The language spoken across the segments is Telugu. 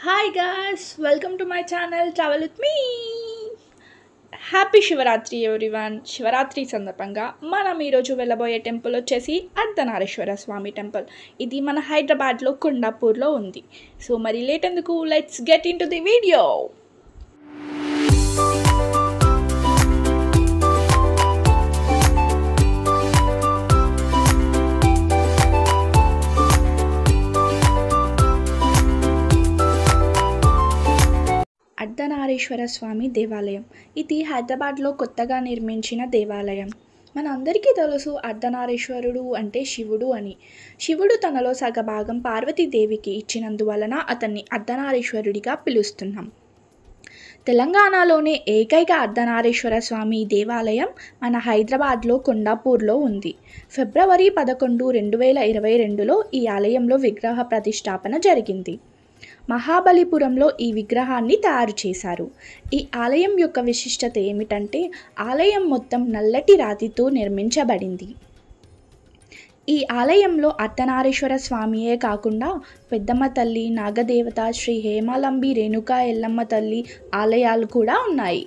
Hi guys, welcome to my channel Travel with me. Happy Shivaratri everyone. Shivaratri సందర్భంగా మనం ఈరోజు వెళ్ళబోయే టెంపుల్ వచ్చేసి అర్ధనారీశ్వర స్వామి టెంపుల్. ఇది మన హైదరాబాద్లో కొండాపూర్లో ఉంది. సో మరి లేట్ ఎందుకు, let's get into the video. Ardhanarishwara Swamy దేవాలయం. ఇది హైదరాబాద్లో కొత్తగా నిర్మించిన దేవాలయం. మన అందరికీ తెలుసు అర్ధనారీశ్వరుడు అంటే శివుడు అని. శివుడు తనలో సగభాగం పార్వతీదేవికి ఇచ్చినందువలన అతన్ని అర్ధనారీశ్వరుడిగా పిలుస్తున్నాం. తెలంగాణలోనే ఏకైక అర్ధనారీశ్వర స్వామి దేవాలయం మన హైదరాబాద్లో కొండాపూర్లో ఉంది. ఫిబ్రవరి 11, 2022లో ఈ ఆలయంలో విగ్రహ ప్రతిష్టాపన జరిగింది. మహాబలిపురంలో ఈ విగ్రహాన్ని తయారు చేశారు. ఈ ఆలయం యొక్క విశిష్టత ఏమిటంటే ఆలయం మొత్తం నల్లటి రాతితో నిర్మించబడింది. ఈ ఆలయంలో అర్ధనారీశ్వర స్వామియే కాకుండా పెద్దమ్మ తల్లి, నాగదేవత, శ్రీ హేమాలంబి, రేణుకా ఎల్లమ్మ తల్లి ఆలయాలు కూడా ఉన్నాయి.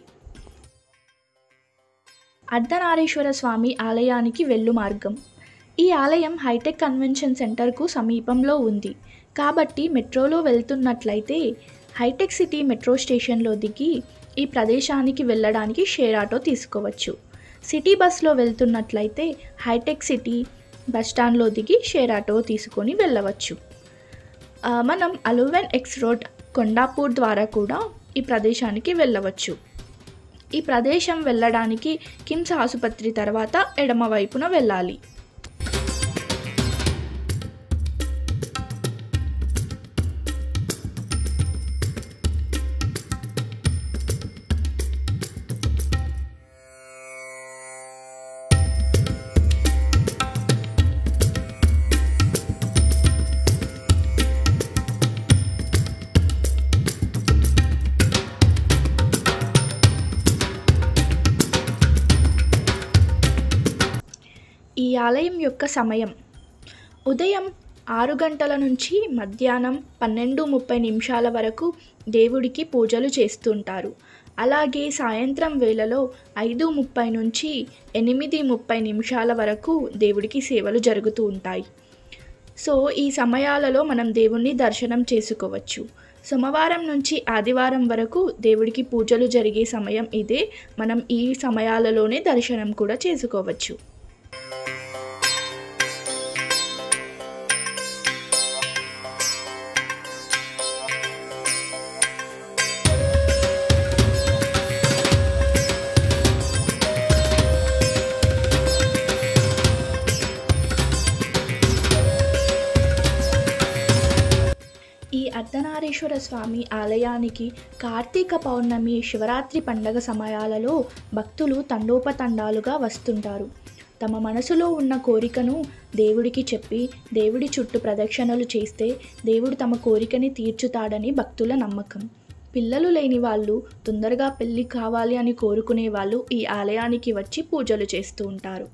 అర్ధనారీశ్వర స్వామి ఆలయానికి వెళ్ళు మార్గం. ఈ ఆలయం హైటెక్ కన్వెన్షన్ సెంటర్కు సమీపంలో ఉంది. కాబట్టి మెట్రోలో వెళ్తున్నట్లయితే హైటెక్ సిటీ మెట్రో స్టేషన్లో దిగి ఈ ప్రదేశానికి వెళ్ళడానికి షేర్ ఆటో తీసుకోవచ్చు. సిటీ బస్లో వెళ్తున్నట్లయితే హైటెక్ సిటీ బస్టాండ్లో దిగి షేర్ ఆటో తీసుకొని వెళ్ళవచ్చు. మనం అలువెన్ ఎక్స్ రోడ్ కొండాపూర్ ద్వారా కూడా ఈ ప్రదేశానికి వెళ్ళవచ్చు. ఈ ప్రదేశం వెళ్ళడానికి కిమ్స్ ఆసుపత్రి తర్వాత ఎడమ వైపున వెళ్ళాలి. ఈ ఆలయం యొక్క సమయం ఉదయం 6 గంటల నుంచి మధ్యాహ్నం 12:30 వరకు దేవుడికి పూజలు చేస్తుంటారు. అలాగే సాయంత్రం వేళలో 5:30 నుంచి 8:30 వరకు దేవుడికి సేవలు జరుగుతూ ఉంటాయి. సో ఈ సమయాలలో మనం దేవుణ్ణి దర్శనం చేసుకోవచ్చు. సోమవారం నుంచి ఆదివారం వరకు దేవుడికి పూజలు జరిగే సమయం ఇదే. మనం ఈ సమయాలలోనే దర్శనం కూడా చేసుకోవచ్చు. ఈ అర్ధనారీశ్వర స్వామి ఆలయానికి కార్తీక పౌర్ణమి, శివరాత్రి పండగ సమయాలలో భక్తులు తండోపతండాలుగా వస్తుంటారు. తమ మనసులో ఉన్న కోరికను దేవుడికి చెప్పి దేవుడి చుట్టూ ప్రదక్షిణలు చేస్తే దేవుడు తమ కోరికని తీర్చుతాడని భక్తుల నమ్మకం. పిల్లలు లేని వాళ్ళు, తొందరగా పెళ్ళి కావాలి అని కోరుకునే వాళ్ళు ఈ ఆలయానికి వచ్చి పూజలు చేస్తూ ఉంటారు.